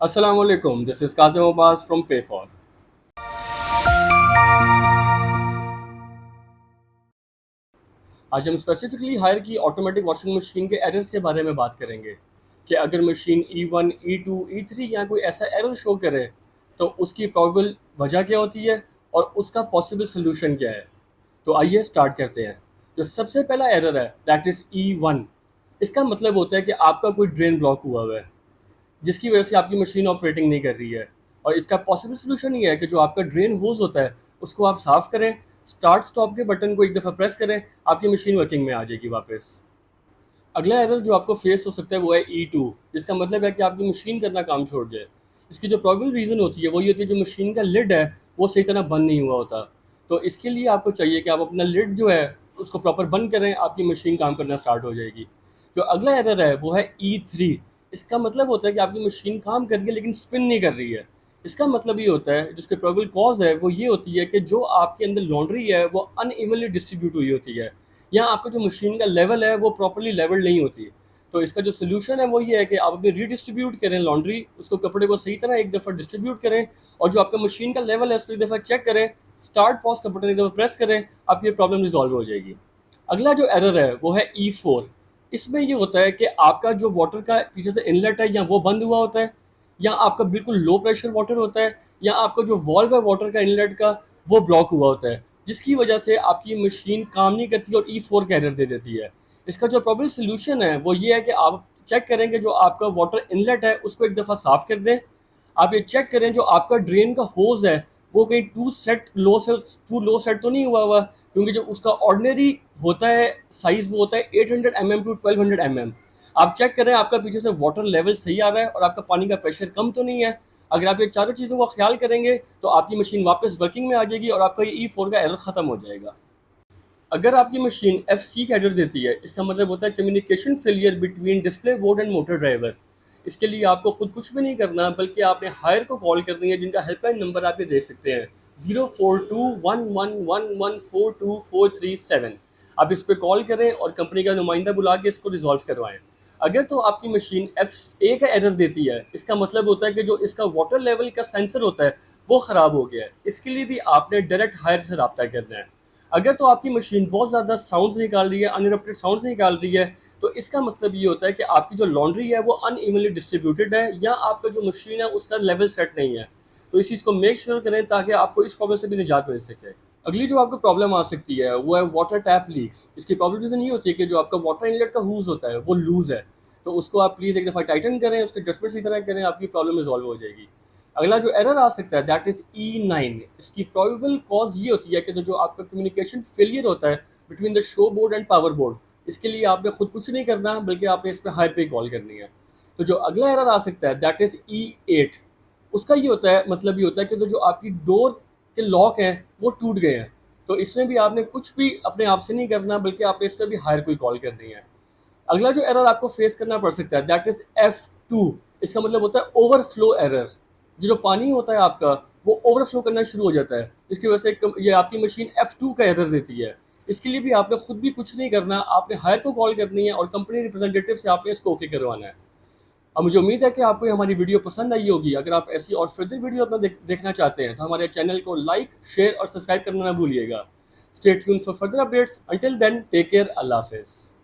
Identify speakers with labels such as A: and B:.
A: Assalamu alaikum. This is Kazim Abbas from Payfor. आज हम specifically higher की automatic washing machine के errors के बारे में बात करेंगे कि अगर मशीन E1, E2, E3 या कोई ऐसा एरर शो करे तो उसकी प्रॉबल वजह क्या होती है और उसका पॉसिबल सोल्यूशन क्या है। तो आइए स्टार्ट करते हैं। जो सबसे पहला एरर है दैट इज़ E1। इसका मतलब होता है कि आपका कोई ड्रेन ब्लॉक हुआ है जिसकी वजह से आपकी मशीन ऑपरेटिंग नहीं कर रही है। और इसका पॉसिबल सोल्यूशन ये है कि जो आपका ड्रेन होज होता है उसको आप साफ़ करें, स्टार्ट स्टॉप के बटन को एक दफ़ा प्रेस करें, आपकी मशीन वर्किंग में आ जाएगी वापस। अगला एरर जो आपको फेस हो सकता है वो है E2, जिसका मतलब है कि आपकी मशीन करना काम छोड़ जाए। इसकी जो प्रॉब्लम रीज़न होती है वो ये होती है जो मशीन का लिड है वो सही तरह बंद नहीं हुआ होता। तो इसके लिए आपको चाहिए कि आप अपना लिड जो है उसको प्रॉपर बंद करें, आपकी मशीन काम करना स्टार्ट हो जाएगी। जो अगला एरर है वो है E3। इसका मतलब होता है कि आपकी मशीन काम कर रही है लेकिन स्पिन नहीं कर रही है। इसका मतलब ये होता है, जिसके प्रॉबल कॉज है वो ये होती है कि जो आपके अंदर लॉन्ड्री है वो अनइवनली डिस्ट्रीब्यूट हुई होती है, या आपका जो मशीन का लेवल है वो प्रॉपर्ली लेवल नहीं होती। तो इसका जो सोल्यूशन है वो ये है कि आप अपनी रीडिस्ट्रीब्यूट करें लॉन्ड्री, उसको कपड़े को सही तरह एक दफ़ा डिस्ट्रीब्यूट करें, और जो आपका मशीन का लेवल है उसको एक दफ़ा चेक करें, स्टार्ट पॉज का बटन एक दफ़ा प्रेस करें, आपकी प्रॉब्लम रिजॉल्व हो जाएगी। अगला जो एरर है वो है E4। इसमें ये होता है कि आपका जो वाटर का पीछे से इनलेट है या वो बंद हुआ होता है, या आपका बिल्कुल लो प्रेशर वाटर होता है, या आपका जो वॉल्व है वाटर का इनलेट का वो ब्लॉक हुआ होता है, जिसकी वजह से आपकी मशीन काम नहीं करती और E4 का एरर दे देती है। इसका जो प्रॉब्लम सोल्यूशन है वो ये है कि आप चेक करेंगे जो आपका वाटर इनलेट है उसको एक दफ़ा साफ़ कर दें। आप ये चेक करें जो आपका ड्रेन का होज है वो कहीं टू लो सेट तो नहीं हुआ हुआ, क्योंकि जो उसका ऑर्डिनरी होता है साइज़ वो होता है 800 mm टू 1200 mm। आप चेक करें आपका पीछे से वाटर लेवल सही आ रहा है और आपका पानी का प्रेशर कम तो नहीं है। अगर आप ये चारों चीज़ों का ख्याल करेंगे तो आपकी मशीन वापस वर्किंग में आ जाएगी और आपका ये E4 का एरर ख़त्म हो जाएगा। अगर आपकी मशीन FC का एरर देती है, इसका मतलब होता है communication failure between display board and motor driver. इसके लिए आपको खुद कुछ भी नहीं करना, बल्कि आपने हायर को कॉल करनी है, जिनका हेल्पलाइन नंबर आप ये दे सकते हैं 042111142437। आप इस पर कॉल करें और कंपनी का नुमाइंदा बुला के इसको रिजॉल्व करवाएं। अगर तो आपकी मशीन FA का एरर देती है, इसका मतलब होता है कि जो इसका वाटर लेवल का सेंसर होता है वो ख़राब हो गया है। इसके लिए भी आपने डायरेक्ट हायर से रब्ता करना है। अगर तो आपकी मशीन बहुत ज़्यादा साउंड्स निकाल रही है, अनइंटरप्टेड साउंड्स निकाल रही है, तो इसका मतलब ये होता है कि आपकी जो लॉन्ड्री है वो अनइवनली डिस्ट्रीब्यूटेड है, या आपका जो मशीन है उसका लेवल सेट नहीं है। तो इस चीज़ को मेक श्योर करें ताकि आपको इस प्रॉब्लम से भी निजात मिल सके। अगली जो आपको प्रॉब्लम आ सकती है वो है वाटर टैप लीक्स। इसकी प्रॉब्लम रीज़न ये होती है कि जो आपका वाटर इनलेट का हुज होता है वो लूज़ है। तो उसको आप प्लीज़ एक दफ़ा टाइटन करें, उसके एडजस्टमेंट इसी तरह करें, आपकी प्रॉब्लम रिजॉल्व हो जाएगी। अगला जो एरर आ सकता है दैट इज़ E9। इसकी प्रॉबेबल कॉज ये होती है कि जो आपका कम्युनिकेशन फेलियर होता है between the show board and power board. इसके लिए आपने खुद कुछ नहीं करना, बल्कि आपने इस पर हायर पे कॉल करनी है। तो जो अगला एरर आ सकता है दैट इज़ E8। उसका ये होता है, मतलब ये होता है कि जो आपकी डोर के लॉक हैं वो टूट गए हैं। तो इसमें भी आपने कुछ भी अपने आप से नहीं करना, बल्कि आपने इस पर भी हायर कोई कॉल करनी है। अगला जो एरर आपको फेस करना पड़ सकता है दैट इज F2। इसका मतलब होता है ओवरफ्लो एरर। जो पानी होता है आपका वो ओवरफ्लो करना शुरू हो जाता है, इसकी वजह से ये आपकी मशीन F2 का एरर देती है। इसके लिए भी आपने खुद भी कुछ नहीं करना, आपने हायर को कॉल करनी है और कंपनी रिप्रेजेंटेटिव से आपने इसको ओके करवाना है। अब मुझे उम्मीद है कि आपको ये हमारी वीडियो पसंद आई होगी। अगर आप ऐसी और फर्दर वीडियो अपना देखना चाहते हैं तो हमारे चैनल को लाइक, शेयर और सब्सक्राइब करना ना भूलिएगा। Stay tuned for further updates. Until then take care, अल्लाह हाफिज़।